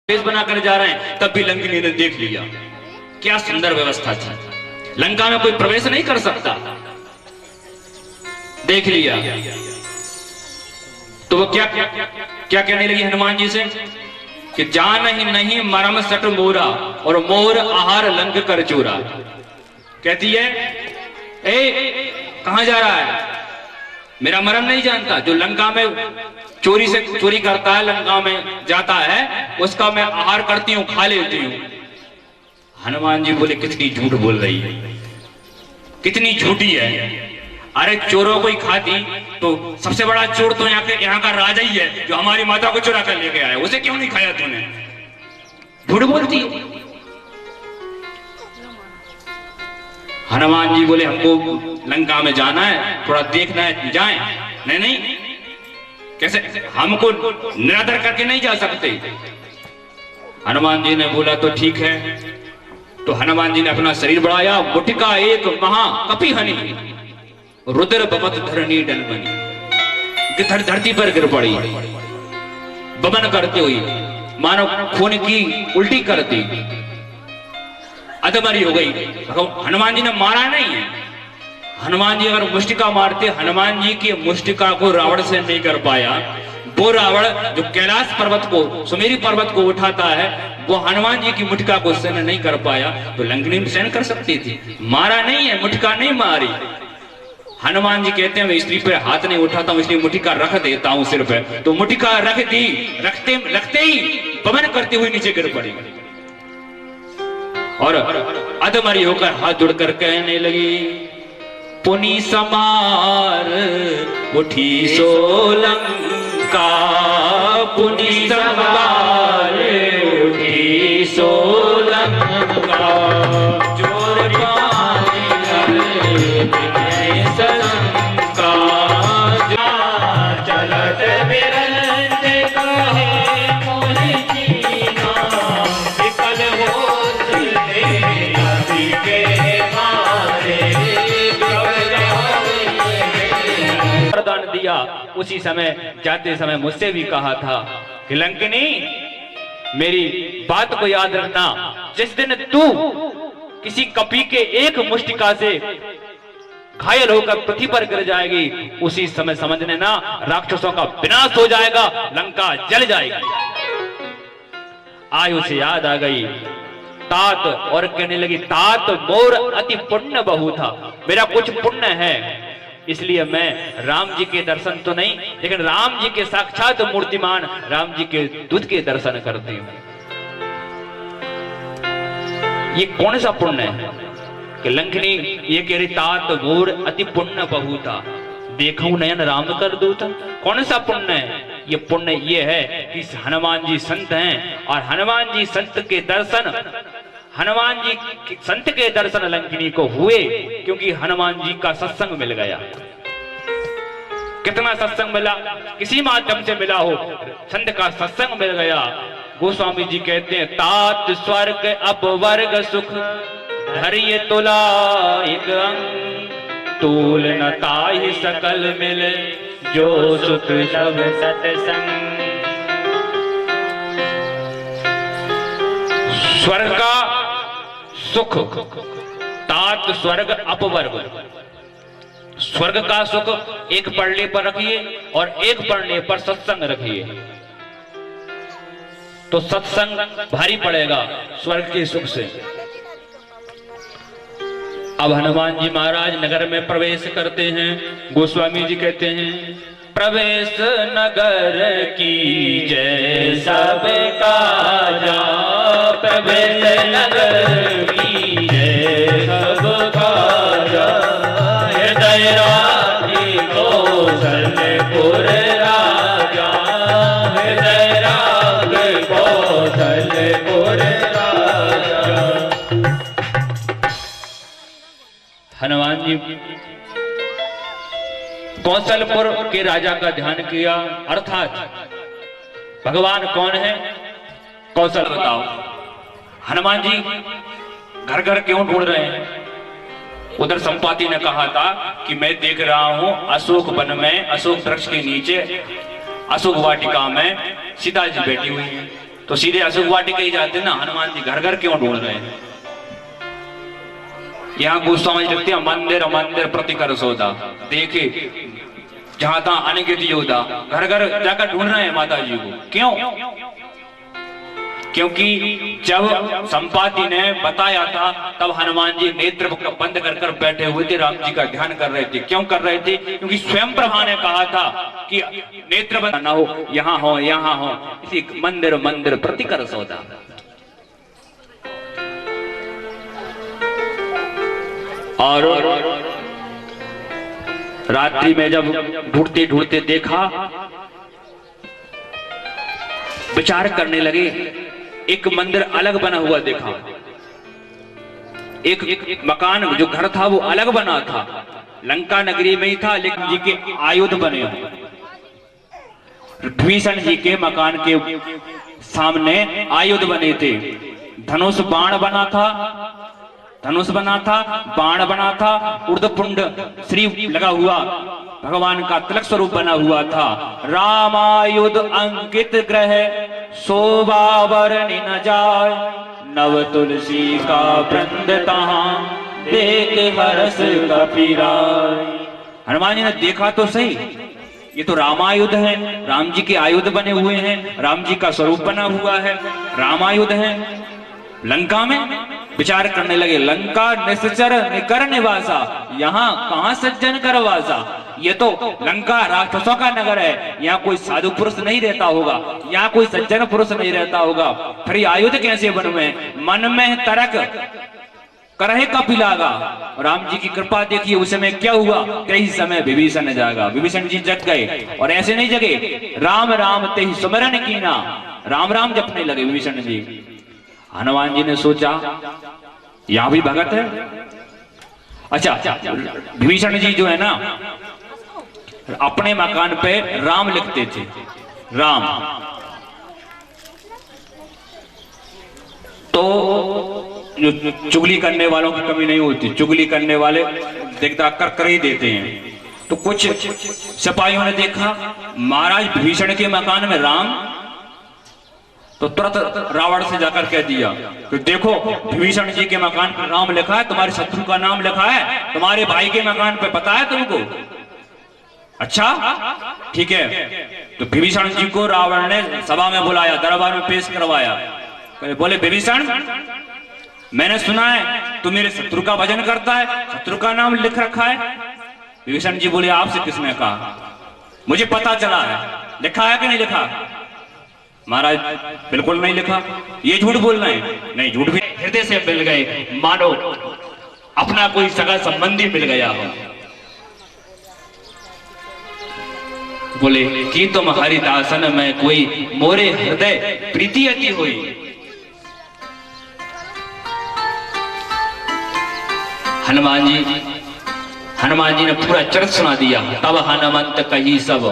Base बनाकर जा रहे हैं, तब भी लंकिनी ने देख लिया। क्या सुंदर व्यवस्था थी, लंका में कोई प्रवेश नहीं कर सकता। देख लिया तो वो क्या क्या कहने लगी हनुमान जी से कि जान ही नहीं मरम सट मोरा और मोर आहार लंक कर चूरा। कहती है ए कहां जा रहा है, मेरा मरम नहीं जानता। जो लंका में चोरी करता है, लंका में जाता है, उसका मैं आहार करती हूं, खा लेती हूं। हनुमान जी बोले कितनी झूठ बोल रही है, कितनी झूठी है। अरे चोरों को ही खाती तो सबसे बड़ा चोर तो यहाँ का राजा ही है, जो हमारी माता को चुरा कर लेके आया, उसे क्यों नहीं खाया तूने? झूठ बोलती। हनुमान जी बोले हमको लंका में जाना है, थोड़ा देखना है, जाएं। नहीं नहीं, कैसे, हमको निरादर करके नहीं जा सकते। हनुमान जी ने बोला तो ठीक है। तो हनुमान जी ने अपना शरीर बढ़ाया, मुठिका एक महा कपि हनी रुद्र बमत धरणी डलमनी। धरती पर गिर पड़ी बमन करते हुई, मानो खून की उल्टी करती, अधमरी हो गई। हनुमान जी ने मारा नहीं है। हनुमान जी अगर मुष्टिका मारते, हनुमान जी की मुष्टिका को रावण से नहीं कर पाया। वो रावण जो कैलाश पर्वत को, सुमेरु पर्वत को उठाता है, वो हनुमान जी की मुठिका को सहन नहीं कर पाया, तो लंकिनी सहन कर सकती थी। मारा नहीं है, मुठिका नहीं मारी। हनुमान जी कहते हैं मैं स्त्री पर हाथ नहीं उठाता हूं, इसलिए मुठिका रख देता हूं सिर पे। तो मुठिका रख दी, रखते ही पवन करते हुए नीचे गिर पड़ी और अधमरी होकर हाथ जोड़कर कहने लगी पुनि समार उठी सोलंका, पुनि समार उठी सोलंका, जोर चलत बिरंज कहे मोहि जीना, विकल होत देवी के मारे। वरदान दिया। उसी समय जाते समय मुझसे भी कहा था कि लंकिनी मेरी बात को याद रखना, जिस दिन तू किसी कपि के एक मुष्टिका से घायल होकर पृथ्वी पर गिर जाएगी, उसी समय समझ लेना राक्षसों का विनाश हो जाएगा, लंका जल जाएगी। आयु से याद आ गई तात और कहने लगी तात मोर अति पुण्य बहु था, मेरा कुछ पुण्य है, इसलिए मैं राम जी के दर्शन तो नहीं, लेकिन राम जी के साक्षात मूर्तिमान राम जी के दूध के दर्शन करती हूं। ये कौन सा पुण्य है कि लंकिनी ये कह रही तात मोर अति पुण्य बहु था, देखूं नयन राम कर दूता। कौन सा पुण्य है? ये पुण्य ये है कि हनुमान जी संत हैं और हनुमान जी संत के दर्शन, हनुमान जी संत के दर्शन लंकिनी को हुए क्योंकि हनुमान जी का सत्संग मिल गया। कितना सत्संग मिला, किसी माध्यम से मिला हो, संत का सत्संग मिल गया। गोस्वामी जी कहते हैं तात स्वर्ग अपवर्ग सुख धरिय तुला एक अंग, तूल न ताहि सकल मिले जो सुख सब सत्संग। स्वर्ग का सुख, तात स्वर्ग अपवर्ग, स्वर्ग का सुख एक पढ़ने पर रखिए और एक पढ़ने पर सत्संग रखिए, तो सत्संग भारी पड़ेगा स्वर्ग के सुख से। अब हनुमान जी महाराज नगर में प्रवेश करते हैं। गोस्वामी जी कहते हैं प्रवेश नगर की जय सब काजा, प्रवेश नगर की जय सब काजा, हृदय राधि कौशलपुर राजा, हृदय राधि कौशलपुर राजा। हनुमान जी कौशलपुर के राजा का ध्यान किया, अर्थात भगवान कौन है कौशल बताओ। हनुमान जी घर घर क्यों ढूंढ रहे हैं? उधर संपाति ने कहा था कि मैं देख रहा हूं अशोक वन में, अशोक वृक्ष के नीचे, अशोक वाटिका में सीता जी बैठी हुई है। तो सीधे अशोक वाटिका ही जाते ना, हनुमान जी घर घर क्यों ढूंढ रहे हैं? यहाँ गोस्वामी जी लिखते हैं मंदिर मंदिर प्रति कर सौदा, देखे जहां तहां अनगित योद्धा घर घर जाकर ढूंढ रहे हैं माता जी को। क्यों? क्योंकि जब संपाति ने बताया था तब हनुमान जी नेत्र बंद कर कर बैठे हुए थे, राम जी का ध्यान कर रहे थे। क्यों कर रहे थे? क्योंकि स्वयं प्रभा ने कहा था कि नेत्र बंद ना हो, यहाँ हो यहाँ हो, इसी मंदिर मंदिर प्रति कर सौदा। और रात्रि में जब ढूंढते ढूंढते देखा, विचार करने लगे, एक मंदिर अलग बना हुआ देखा, एक मकान जो घर था वो अलग बना था, लंका नगरी में ही था, लेकिन जी के आयुध बने हुए। विभीषण जी के मकान के सामने आयुध बने थे, धनुष बाण बना था, धनुष बना था, बाण बना था, ऊर्ध्वपुंड श्री लगा हुआ भगवान का तिलक स्वरूप बना हुआ था। रामायुध अंकित ग्रह शोभा वर्णि न जाय, नव तुलसी का वृंद तहां देख हरस कपीराय। हनुमान जी ने देखा तो सही, ये तो रामायुध है, राम जी के आयुध बने हुए हैं, राम जी का स्वरूप बना हुआ है, रामायुध है। लंका में विचार करने लगे, लंका निश्चर निकर निवासा, यहाँ कहां सज्जन कर वासा। ये तो लंका राक्षसों का नगर है, यहाँ कोई साधु पुरुष नहीं रहता होगा, यहाँ कोई सज्जन पुरुष नहीं रहता होगा, फिर आयुध कैसे बनवे? मन में तरक करहे कपिलागा। राम जी की कृपा देखिए, उस समय क्या हुआ? कई समय विभीषण जागा, विभीषण जी जग गए, और ऐसे नहीं जगे, राम राम ते ही सुमरन कीना, राम राम जपने लगे विभीषण जी। हनुमान जी ने सोचा यहां भी भगत है। अच्छा, विभीषण जी जो है ना, अपने मकान पे राम लिखते थे, राम। तो जो चुगली करने वालों की कमी नहीं होती, चुगली करने वाले देखता कर ही देते हैं। तो कुछ सिपाहियों ने देखा महाराज विभीषण के मकान में राम, तो तुरंत रावण से जाकर कह दिया कि देखो विभीषण जी के मकान पर राम लिखा है, तुम्हारे शत्रु का नाम लिखा है, तुम्हारे भाई के मकान पे पता है तुमको? अच्छा ठीक है। तो विभीषण जी को रावण ने सभा में बुलाया, दरबार में पेश करवाया। बोले विभीषण, मैंने सुना है तू मेरे शत्रु का भजन करता है, शत्रु का नाम लिख रखा है। विभीषण जी बोले आपसे किसने कहा? मुझे पता चला है। लिखा है कि नहीं लिखा? महाराज बिल्कुल नहीं लिखा। ये झूठ बोल रहे हैं? नहीं, झूठ भी हृदय से मिल गए, मानो अपना कोई सगा संबंधी मिल गया हो। बोले कि तुम हरिदासन में कोई मोरे हृदय प्रीति अति हुई। हनुमान जी ने पूरा चरित्र सुना दिया। तब हनुमंत कही सब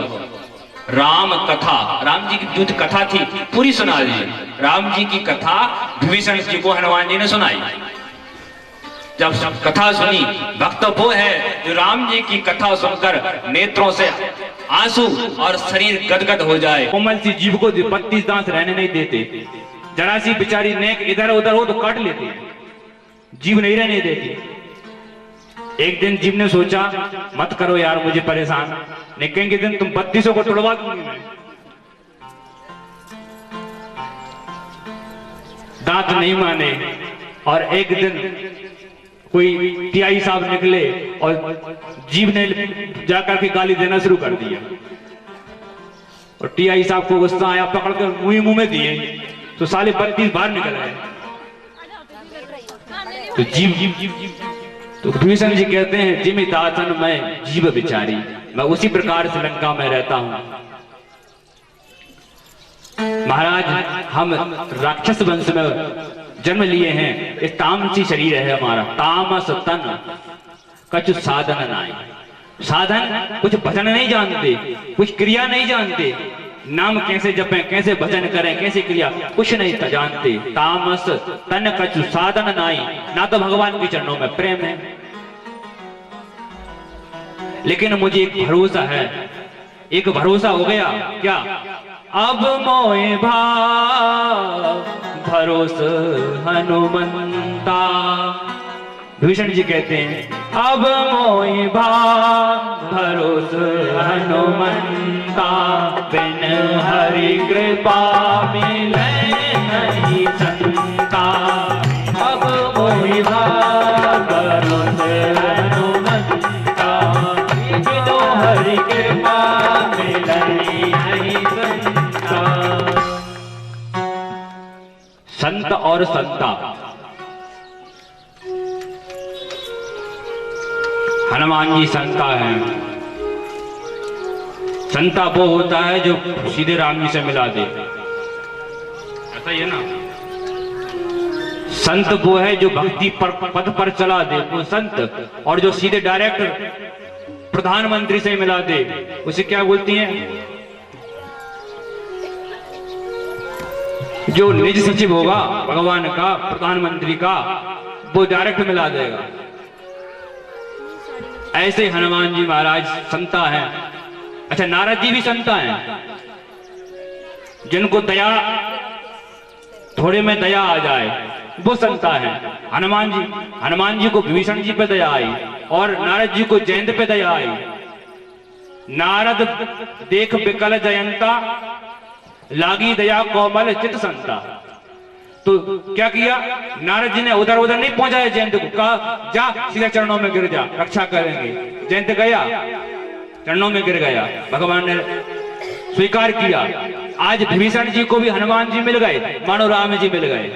राम कथा, राम जी की युद्ध कथा थी, पूरी सुना दी। राम जी की कथा विभीषण जी को हनुमान जी ने सुनाई। जब कथा सुनी, भक्त वो है जो राम जी की कथा सुनकर नेत्रों से आंसू और शरीर गदगद हो जाए। कोमल सी जीव को 32 दांत रहने नहीं देते, जरा सी बेचारी नेक इधर उधर हो तो काट लेते, जीव नहीं रहने देती। एक दिन जीव ने सोचा मत करो यार मुझे परेशान, नहीं कहेंगे दिन तुम 32 को तोड़वा दूंगी मैं। दांत नहीं माने, और एक दिन कोई टीआई साहब निकले और जीव ने जाकर के गाली देना शुरू कर दिया। और टीआई साहब को गुस्सा आया, पकड़कर मुंह में दिए तो साले 32 बाहर निकल आए। तो जीव तो विभीषण जी कहते हैं जिमि दासन मैं जीव बिचारी, मैं उसी प्रकार से लंका में रहता हूं। महाराज हम राक्षस वंश में जन्म लिए हैं, इस तामसी शरीर है हमारा, तामस तन कछु साधन नाई। साधन कुछ भजन नहीं जानते, कुछ क्रिया नहीं जानते, नाम कैसे जपें, कैसे भजन करें, कैसे क्रिया, कुछ नहीं जानते। तामस तन कछु साधन नाई, ना तो भगवान के चरणों में प्रेम है। लेकिन मुझे एक भरोसा है, एक भरोसा हो गया क्या? अब मोए भाव भरोस हनुमंता। विभीषण जी कहते हैं अब मोए भाव भरोस हनुमंता, बिन हरि कृपा मिले नहीं संता। अब मोए भाव भरोस हनुमंता, बिन हरि कृपा मिले नहीं संता। संत और संता, हनुमान जी संता है। संता वो होता है जो सीधे राम जी से मिला दे, ऐसा ही है ना। संत वो है जो भक्ति पर पथ पर चला दे, वो संत। और जो सीधे डायरेक्ट प्रधानमंत्री से मिला दे, उसे क्या बोलती हैं? जो निज सचिव होगा भगवान का, प्रधानमंत्री का, वो डायरेक्ट मिला देगा। ऐसे हनुमान जी महाराज संता हैं। अच्छा, नारद जी भी संता हैं, जिनको दया, थोड़े में दया आ जाए वो संता है। हनुमान जी को विभीषण जी पे दया आई और नारद जी को जयंत पे दया आई। नारद देख विकल जयंता, लागी दया कोमल चित संता। तो क्या किया नारद जी ने? उधर उधर नहीं पहुंचाया जयंत को, कहा जा सीधे चरणों में गिर जा, रक्षा करेंगे। जयंत गया, चरणों में गिर गया, भगवान ने स्वीकार किया। आज विभीषण जी को भी हनुमान जी मिल गए, मानो राम जी मिल गए।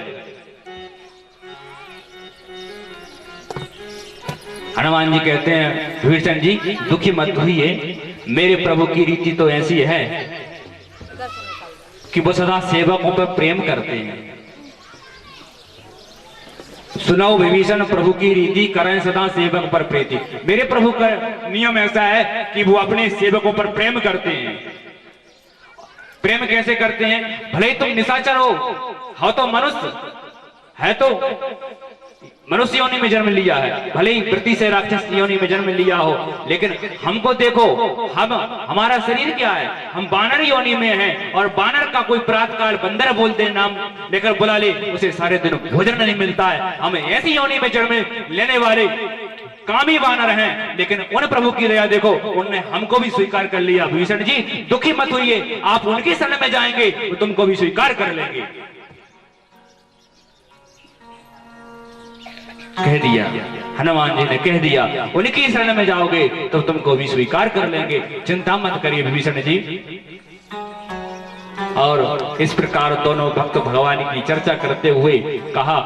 हनुमान जी कहते हैं विभीषण जी दुखी मत होइए, मेरे प्रभु की रीति तो ऐसी है कि वो सदा सेवकों पर प्रेम करते हैं। सुनाओ विभीषण प्रभु की रीति, करें सदा सेवक पर प्रीति। मेरे प्रभु का नियम ऐसा है कि वो अपने सेवकों पर प्रेम करते हैं। प्रेम कैसे करते हैं? भले ही तुम निशाचर हो तो मनुष्य है, तो मनुष्य योनि में जन्म लिया है, भले ही वृत्ति से राक्षस योनि में जन्म लिया हो, लेकिन हमको देखो, हमारा शरीर क्या है? हम बानर योनि में हैं। और बानर का कोई प्रातकाल बंदर बोल दे, नाम लेकर बुला ले, उसे सारे दिन भोजन नहीं मिलता है। हम ऐसी योनि में जन्म लेने वाले कामी बानर हैं, लेकिन उन प्रभु की दया देखो, उनने हमको भी स्वीकार कर लिया। विभीषण जी दुखी मत होइए, आप उनकी शरण में जाएंगे तो तुमको भी स्वीकार कर लेंगे। कह दिया, हनुमान जी ने कह दिया, उनकी शरण में जाओगे तो तुमको भी स्वीकार कर लेंगे, चिंता मत करिए विभीषण जी। और इस प्रकार दोनों भक्त भगवान की चर्चा करते हुए कहा,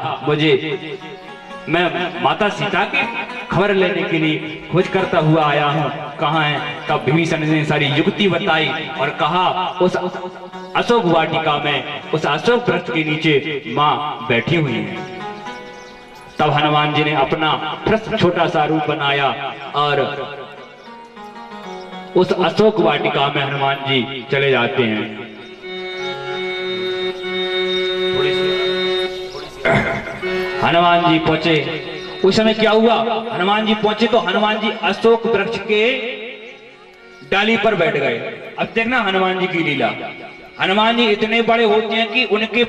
मैं माता सीता की खबर लेने के लिए खोज करता हुआ आया हूँ, कहाँ है? तब विभीषण ने सारी युक्ति बताई और कहा उस अशोक वाटिका में, उस अशोक वृक्ष के नीचे माँ बैठी हुई है। तब हनुमान जी ने अपना छोटा सा रूप बनाया और उस अशोक वाटिका में हनुमान जी चले जाते हैं। हनुमान जी पहुंचे, उस समय क्या हुआ? हनुमान जी पहुंचे तो हनुमान जी अशोक वृक्ष के डाली पर बैठ गए। अब देखना हनुमान जी की लीला। हनुमान जी इतने बड़े होते हैं कि उनके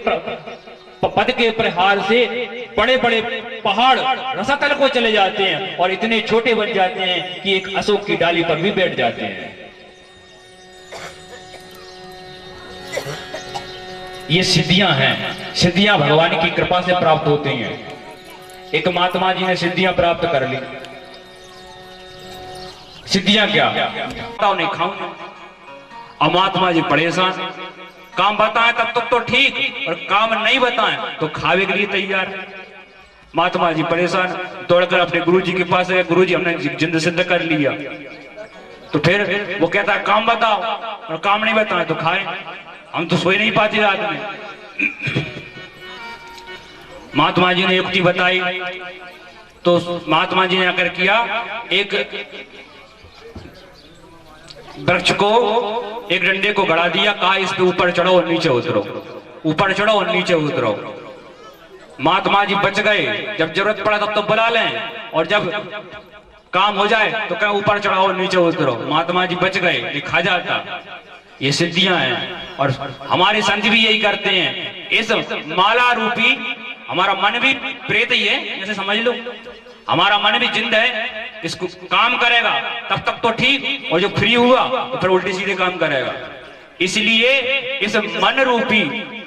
पद के प्रहार से बड़े बड़े पहाड़ रसातल को चले जाते हैं और इतने छोटे बन जाते हैं कि एक अशोक की डाली पर भी बैठ जाते हैं। ये सिद्धियां हैं, सिद्धियां भगवान की कृपा से प्राप्त होती हैं। एक महात्मा जी ने सिद्धियां प्राप्त कर ली। सिद्धियां क्या? नहीं खाऊं। और महात्मा जी परेशान, काम बताएं तब तक तो ठीक, और काम नहीं बताएं तो खावे के लिए तैयार। महात्मा जी परेशान, दौड़कर अपने गुरुजी के पास गए। गुरुजी हमने जिंद सिद्ध कर लिया। तो फिर वो कहता है काम बताओ, और काम नहीं बताएं तो खाए। हम तो सोई नहीं पाते रात में। महात्मा जी ने युक्ति बताई, तो महात्मा जी ने आकर किया, एक वृक्ष को, एक डंडे को गड़ा दिया, कहा इस पे ऊपर चढ़ो और नीचे उतरो, ऊपर चढ़ो और नीचे उतरो। महात्मा जी बच गए। जब जरूरत पड़ा तब तो बुला लें, और जब काम हो जाए तो कहा ऊपर चढ़ाओ और नीचे उतरो। महात्मा जी बच गए, लिखा जाता। ये सिद्धियां हैं और हमारे संत भी यही करते हैं। इस माला रूपी हमारा मन भी प्रेत ही है, जैसे समझ लो हमारा मन भी जिंद है, इसको काम करेगा तब तक तो ठीक, और जो फ्री हुआ तो फिर उल्टी सीधे काम करेगा। इसलिए इस मन रूपी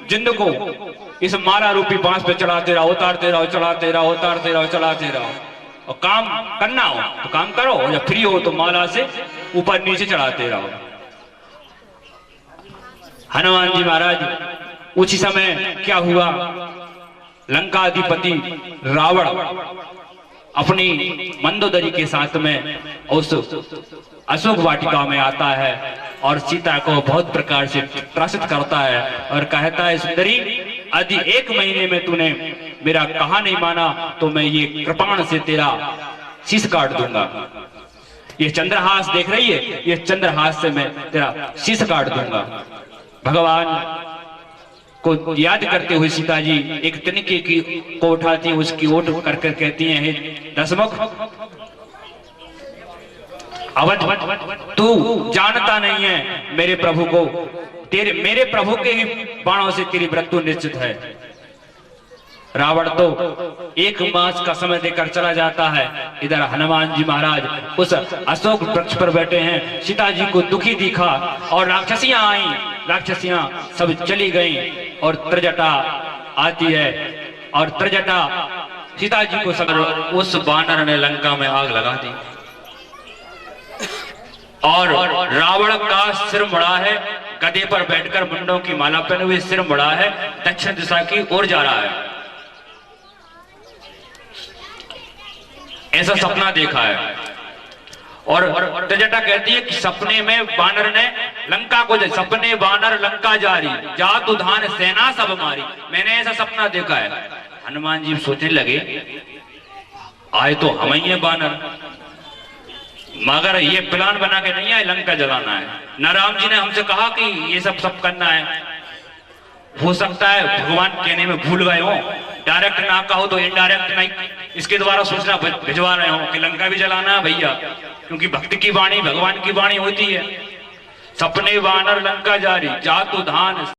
जिंद को इस माला रूपी बांस पे चढ़ाते रहो, उतारते रहो, चढ़ाते रहो, उतारते रहो, चढ़ाते रहो, और काम करना हो तो काम करो, और जब फ्री हो तो माला से ऊपर नीचे चढ़ाते रहो। हनुमान जी महाराज उसी समय क्या हुआ, लंकाधिपति रावण अपनी मंदोदरी के साथ में उस अशोक वाटिका में आता है और सीता को बहुत प्रकार से त्रासित करता है और कहता है, सुंदरी यदि 1 महीने में तूने मेरा कहा नहीं माना तो मैं ये कृपाण से तेरा शीश काट दूंगा। ये चंद्रहास देख रही है, ये चंद्रहास से मैं तेरा शीश काट दूंगा। भगवान को याद करते हुए सीता जी एक तिनके की को उठाती, उसकी ओट कर कहती हैं, हे दशमुख, अवध तू जानता नहीं है मेरे प्रभु को, मेरे प्रभु के ही बाणों से तेरी मृत्यु निश्चित है। रावण तो 1 मास का समय देकर चला जाता है, इधर हनुमान जी महाराज उस अशोक वृक्ष पर बैठे हैं। सीता जी को दुखी दिखा और राक्षसियां आई, राक्षसियां सब चली गईं और त्रिजटा आती है और त्रिजटा सीता जी को सब, उस बानर ने लंका में आग लगा दी और रावण का सिर मुड़ा है, गधे पर बैठकर मुंडों की माला पहने हुए सिर मुड़ा है, दक्षिण दिशा की ओर जा रहा है। ऐसा सपना देखा है और त्रिजटा कहती है कि सपने में बानर ने लंका को, सपने बानर लंका जारी, जात उधान सेना सब मारी, मैंने ऐसा सपना देखा है। हनुमान जी सोचने लगे, आए तो हम ही है बानर, मगर ये प्लान बना के नहीं आए लंका जलाना है। न राम जी ने हमसे कहा कि ये सब करना है, हो सकता है भगवान कहने में भूल गए हो, डायरेक्ट ना कहो तो इनडायरेक्ट नहीं, इसके द्वारा सूचना भिजवा रहे हो कि लंका भी जलाना है भैया, क्योंकि भक्त की वाणी भगवान की वाणी होती है। सपने बानर लंका जारी, जातु धान